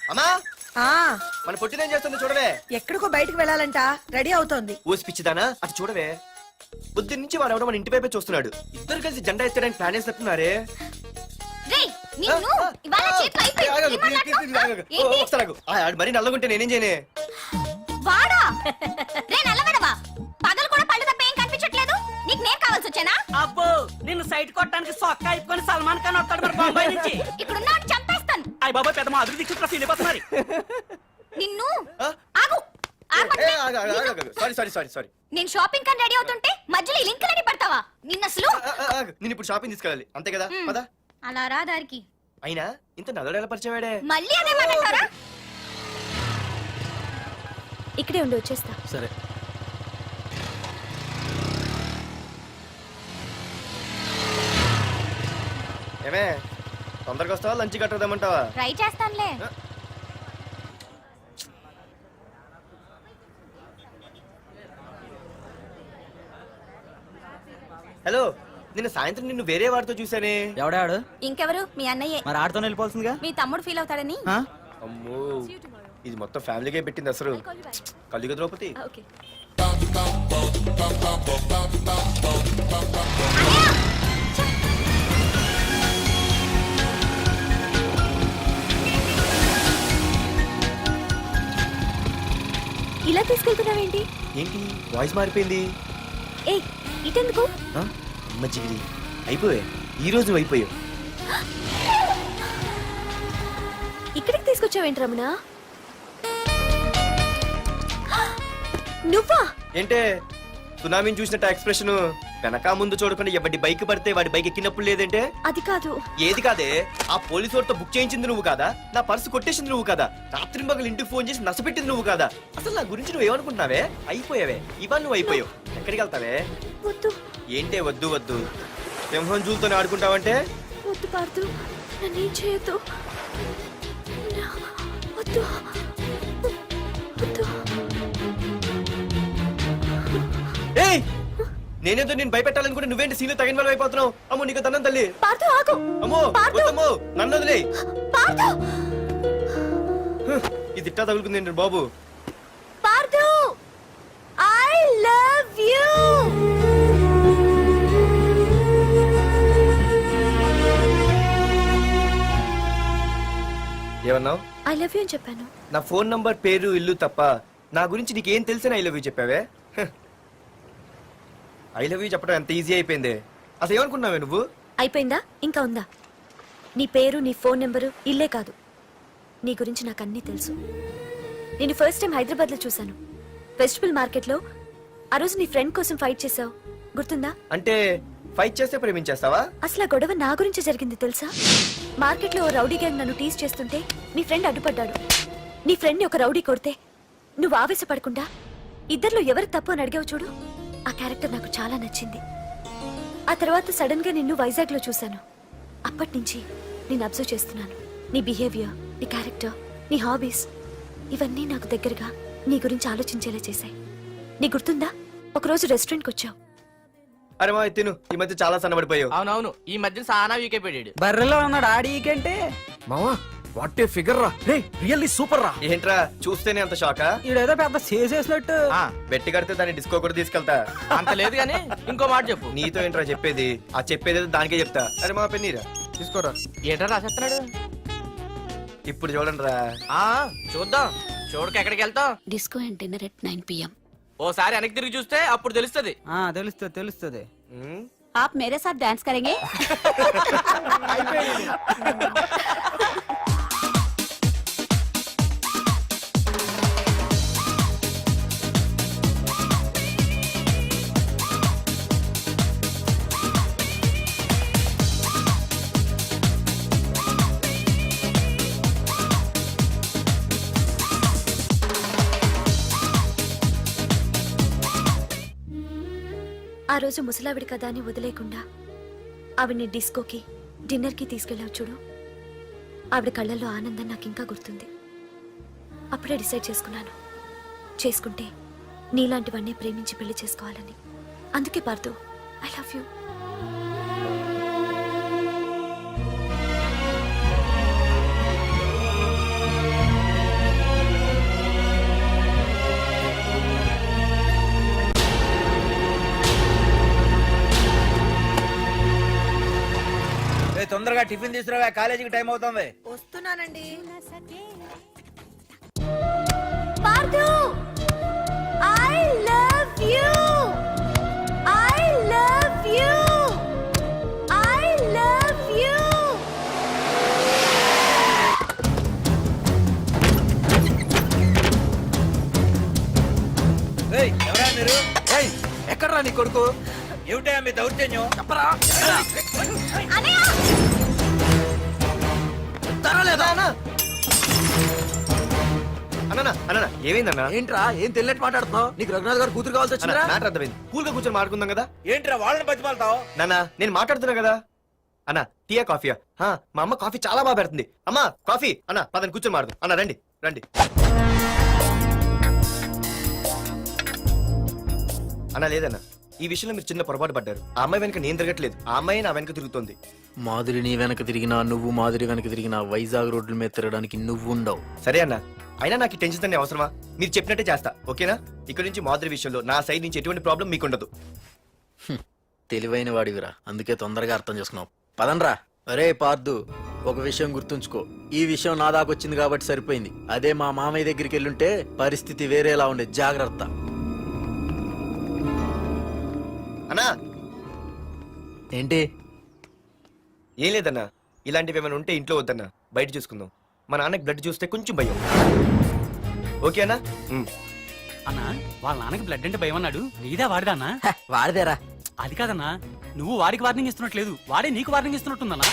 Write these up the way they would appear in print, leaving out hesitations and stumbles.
అమ్మా మన పొట్టినేం చేస్తుంది చూడవే. ఎక్కడికో బయటకు వెళ్ళాలంట, రెడీ అవుతోంది. ఊసి పిచ్చిదానా అటు చూడవే. బుద్ధి నుంచి వాడు ఎవడో మన ఇంటి వైపే చూస్తున్నాడు. ఇద్దరు కలిసి జెండా ఎత్తడానికి ప్లాన్ చేస్తున్నారే. మరి నల్లగుంటే నేనేం చేయనే. వాడా రే నల్లబడవా, పగలు కూడా పళ్ళు తప్ప ఏం కనిపించట్లేదు. నీకు నేను కావాల్సి వచ్చానా? అబ్బో నిన్ను సైట్ కొట్టడానికి సొక్క అయిపోయి సల్మాన్ ఖాన్ వస్తాడు మరి బొంబాయి నుంచి. ఇక్కడ ఉన్నాడు చంపేస్తాను. అయ్య బాబా పెద్ద మా అభివృద్ధి చుట్టూ సీలిపోతున్నారు. నిన్ను ఆగు. సారీ. నేను షాపింగ్ కని రెడీ అవుతుంటే మధ్యలో ఈ లింకులని పడతావా? నిన్న అసలు నేను ఇప్పుడు షాపింగ్ తీసుకెళ్ళాలి అంతే కదా. పద. అలా రా దారికి. అయినా ఇంత నల్లడు ఎలా పరిచయం వాడే. మళ్ళీ అదే మాట్లాడతారా? ఇక్కడే ఉండి వచ్చేస్తా. సరే. ఏమే తొందరగా వస్తావా, లంచ్ కట్టదామంటావా? ట్రై చేస్తానులే. హలో, నిన్న సాయంత్రం నిన్ను వేరే వాడితో చూసానే. ఎవడాడు? ఇంకెవరు? మీ అన్నయ్యే. మరి ఆడుతో వెళ్ళిపోతుందిగా. మీ తమ్ముడు ఫీల్ అవుతాడని. అమ్మో, ఇది మొత్తం ఫ్యామిలీకే పెట్టింది అసలు. కలియుగ ద్రౌపది. ఇలా తీసుకెళ్తున్నావేంటి? ఏంటి వాయిస్ మారిపోయింది? ఏ ఇటెందుకు? మజ్జిగిరి అయిపోయా. ఈ రోజు అయిపోయావు. ఇక్కడికి తీసుకొచ్చావేంటి రమణ? నువ్వా? ఏంటే సునామీని చూసినట్టు ఎక్స్ప్రెషన్. వెనక ముందు చూడకుండా ఎవడి బైక్ పడితే వాడి బైక్ ఎక్కినప్పుడు లేదంటే. అది కాదు. ఏది కాదే? ఆ పోలీసు వాడితో బుక్ చేయించింది నువ్వు కాదా? నా పర్సు కొట్టేసింది నువ్వు కాదా? రాత్రి మగలు ఇంటికి ఫోన్ చేసి నసపెట్టింది నువ్వు కాదా? అసలు నా గురించి నువ్వు ఏమనుకుంటున్నావే? అయిపోయావే. ఇవాళ నువ్వు అయిపోయావు. ఎక్కడికి వెళ్తావే? వద్దు. ఏంటే వద్దు వద్దు? సింహం జూలతో ఆడుకుంటావంటే? వద్దు పార్దు, నన్నేం చేయొద్దు. వద్దు వద్దు. ఏయ్, నేనేదో నేను భయపెట్టాలనుకుంటే నువ్వేంటి సీన్లో తగిన వాళ్ళు అయిపోతున్నావు. అమ్మో నీకు తన్నం తల్లి. పార్దు ఆగు. అమ్మో వద్దమ్మో, నన్ను వదిలే. పార్దు, ఇది ఇట్టా తగులుకుంది బాబు. Pardhu, I love you. ఏమన్నావు? ఐ లవ్ యూ అని చెప్పాను. నా ఫోన్ నంబర్, పేరు, ఇల్లు తప్ప నా గురించి నీకేం తెలిసిన ఐ లవ్ యూ చెప్పావే? ఐ లవ్ యూ చెప్పడం ఎంత ఈజీ అయిపోయింది. అసలు ఏమనుకున్నావే నువ్వు? అయిపోయిందా? ఇంకా ఉందా? నీ పేరు, నీ ఫోన్ నెంబరు, ఇల్లే కాదు, నీ గురించి నాకు అన్నీ తెలుసు. నేను ఫస్ట్ టైం హైదరాబాద్ లో చూశాను, వెజిటబుల్ మార్కెట్ లో. ఆ రోజు నీ ఫ్రెండ్ కోసం ఫైట్ చేసావు, గుర్తుందా? అంటే ఫైట్ చేస్తే ప్రేమించేస్తావా? అసలు ఆ గొడవ నా గురించి జరిగింది తెలుసా? మార్కెట్ లో ఓ రౌడీ గ్యాంగ్ నన్ను టీజ్ చేస్తుంటే నీ ఫ్రెండ్ అడ్డుపడ్డాడు. నీ ఫ్రెండ్ ని ఒక రౌడీ కొడితే నువ్వు ఆవేశపడకుండా ఇద్దర్లో ఎవరు తప్పు అని అడిగావు చూడు, ఆ క్యారెక్టర్ నాకు చాలా నచ్చింది. ఆ తర్వాత సడన్ గా నిన్ను వైజాగ్ లో చూశాను. అప్పటి నుంచి నేను అబ్జర్వ్ చేస్తున్నాను. నీ బిహేవియర్, నీ క్యారెక్టర్, నీ హాబీస్, ఇవన్నీ నాకు దగ్గరగా నీ గురించి ఆలోచించేలా చేశాయి. నీ గుర్తుందా, ఒకరోజు రెస్టారెంట్కి వచ్చావు. అరే మా తిను, ఈ మధ్య చాలా సన్నబడిపోయావు. అవునవును, ఈ మధ్య సానా వీకే పెట్టాడు. బర్రెలో ఉన్నాడు ఆడికంటే. మావా వాట్ ఏ ఫిగర్ రా. రే రియల్లీ సూపర్ రా. ఏంట్రా చూస్తేనే అంత షాకా? ఈడేదో పెద్ద చేసేసినట్టు. బెట్టి కడితే దాన్ని డిస్కో కూడా తీసుకెళ్తా. అంత లేదు గానీ ఇంకో మాట చెప్పు. నీతో ఏంట్రా చెప్పేది? ఆ చెప్పేది దానికే చెప్తా. అరే మా పెన్నీరా తీసుకోరా. ఏటా రాసేస్తున్నాడు ఇప్పుడు చూడండి రా. చూద్దాం. చూడక ఎక్కడికి వెళ్తాం? Disco and dinner at 9 PM. ఓసారి వెనక్కి తిరిగి చూస్తే అప్పుడు తెలుస్తుంది. తెలుస్తుంది తెలుస్తుంది. आप मेरे साथ डांस करेंगे? ఆ రోజు ముసలావిడి కదా అని వదిలేకుండా ఆవిడ్ని డిస్కోకి, డిన్నర్కి తీసుకెళ్ళావు చూడు, ఆవిడ కళ్ళల్లో ఆనందం నాకు ఇంకా గుర్తుంది. అప్పుడే డిసైడ్ చేసుకున్నాను. చేసుకుంటే నీలాంటివన్నీ ప్రేమించి పెళ్లి చేసుకోవాలని. అందుకే పార్థు, ఐ లవ్ యూ. తొందరగా టిఫిన్ తీసుకురావా, కాలేజీకి టైం అవుతుంది. వస్తున్నానండి. Partha, I love you. I love you. I love you. ఎవరా మీరు? ఎక్కడ్రా నీ కొడుకు? ఏమిటా మీ దౌర్జన్యం? చెప్పరా? అనయ్య అన్న ఏమైందన్నా? ఏంట్రా ఏం తెలియట్ మాట్లాడుతున్నావు? నీకు రఘునాథ్ గారు కూతురు కావాల్సి వచ్చిందా? మ్యాటర్ అర్థమైంది. కూల్ గా కూర్చొని మాట్లాడుకుందాం కదా. ఏంట్రా వాళ్ళని బతిమాలతావు? నాన్న నేను మాట్లాడుతున్నా కదా. అన్న టీయా కాఫీయా? మా అమ్మ కాఫీ చాలా బాగా పెడుతుంది. అమ్మా కాఫీ. అన్న పదని కూర్చొని మాడదాం. అన్న రండి రండి. అన్న లేదన్న, ఈ విషయంలో మీరు చిన్న పొరపాటు పడ్డారు. ఆ అమ్మాయి వెనక నేను తిరగట్లేదు, ఆ అమ్మాయి నా వెనక తిరుగుతుంది. మాధురి నీ వెనక తిరిగినా, నువ్వు మాధురి వెనక తిరిగినా వైజాగ్ రోడ్ల మీద తిరగడానికి నువ్వు ఉండవు. సరే అన్న, అయినా నాకు ఈ టెన్షన్ అనే అవసరమా? మీరు చెప్పినట్టే చేస్తా, ఓకేనా? ఇక్కడ నుంచి మాధురి విషయంలో నా సైడ్ నుంచి ఎటువంటి ప్రాబ్లం మీకు ఉండదు. తెలివైన వాడివిరా, అందుకే తొందరగా అర్థం చేసుకున్నావు. పదండ్రా. అరే పార్దు, ఒక విషయం గుర్తుంచుకో. ఈ విషయం నా దాకొచ్చింది కాబట్టి సరిపోయింది. అదే మా మామయ్య దగ్గరికి వెళ్ళుంటే పరిస్థితి వేరేలా ఉండేది. జాగ్రత్త. అన్నా ఏంటి? ఏం లేదన్నా, ఇలాంటివి ఏమైనా ఉంటే ఇంట్లో వద్దన్నా, బయట చూసుకుందాం. మా నాన్నకి బ్లడ్ చూస్తే కొంచెం భయం. ఓకే అన్నా? అన్నా వాళ్ళ నాన్నకి బ్లడ్ అంటే భయం అన్నాడు. నీదా వాడిదా అన్నా? వాడిదేరా. అది కాదన్నా, నువ్వు వాడికి వార్నింగ్ ఇస్తున్నట్లేదు, వాడే నీకు వార్నింగ్ ఇస్తున్నట్టుందన్నా.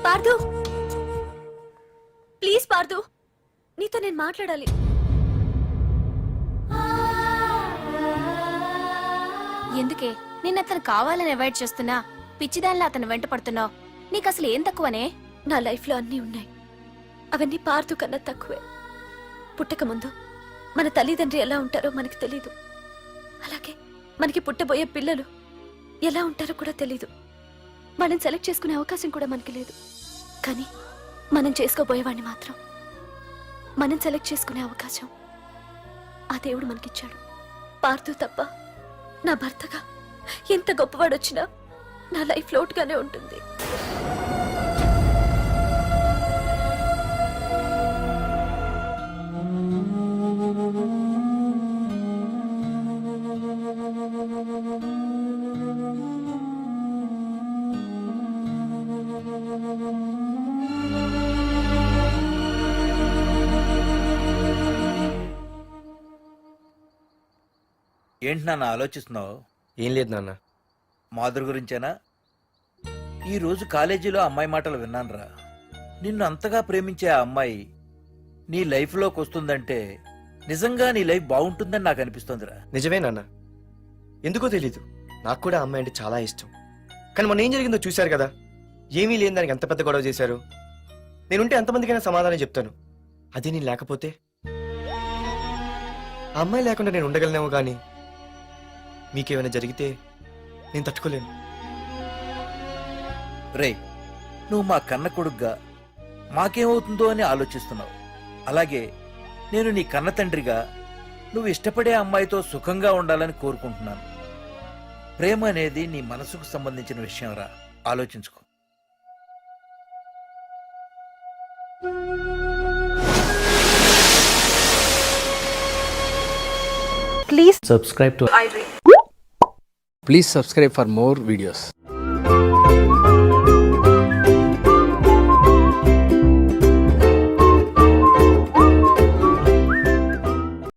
పార్థు, ప్లీజ్ పార్థు, నీతో నేను మాట్లాడాలి. ఎందుకే నిన్న అతను కావాలని అవాయిడ్ చేస్తున్నా, పిచ్చిదానిలా అతను వెంట పడుతున్నావు? నీకు అసలు ఏం తక్కువనే? నా లైఫ్ లో అన్నీ ఉన్నాయి, అవన్నీ పార్థు కన్నా తక్కువే. పుట్టక ముందు మన తల్లిదండ్రి ఎలా ఉంటారో మనకి తెలీదు, అలాగే మనకి పుట్టబోయే పిల్లలు ఎలా ఉంటారో కూడా తెలీదు. మనం సెలెక్ట్ చేసుకునే అవకాశం కూడా మనకి లేదు. కానీ మనం చేసుకోబోయేవాడిని మాత్రం మనం సెలెక్ట్ చేసుకునే అవకాశం ఆ దేవుడు మనకిచ్చాడు. పార్థు తప్ప నా భర్తగా ఎంత గొప్పవాడొచ్చినా నా లైఫ్ లోటుగానే ఉంటుంది. ఏంటి నాన్న ఆలోచిస్తున్నావు? ఏం లేదు నాన్న. మాధురి గురించేనా? ఈ రోజు కాలేజీలో అమ్మాయి మాటలు విన్నానురా. నిన్ను అంతగా ప్రేమించే ఆ అమ్మాయి నీ లైఫ్లోకి వస్తుందంటే నిజంగా నీ లైఫ్ బాగుంటుందని నాకు అనిపిస్తోందిరా. నిజమే నాన్న, ఎందుకో తెలీదు, నాకు కూడా అమ్మాయి అంటే చాలా ఇష్టం. కానీ మొన్న ఏం జరిగిందో చూశారు కదా. ఏమీ లేని దానికి ఎంత పెద్ద గొడవ చేశారు. నేనుంటే ఎంతమందికైనా సమాధానం చెప్తాను. అది నేను లేకపోతే, ఆ అమ్మాయి లేకుండా నేను ఉండగలనేమో, కానీ మీకేమైనా జరిగితే నేను తట్టుకోలేను. రే, నువ్వు మా కన్న కొడుగ్గా మాకేమవుతుందో అని ఆలోచిస్తున్నావు. అలాగే నేను నీ కన్న తండ్రిగా నువ్వు ఇష్టపడే అమ్మాయితో సుఖంగా ఉండాలని కోరుకుంటున్నాను. ప్రేమ అనేది నీ మనసుకు సంబంధించిన విషయం రా, ఆలోచించుకో. Please subscribe for more videos.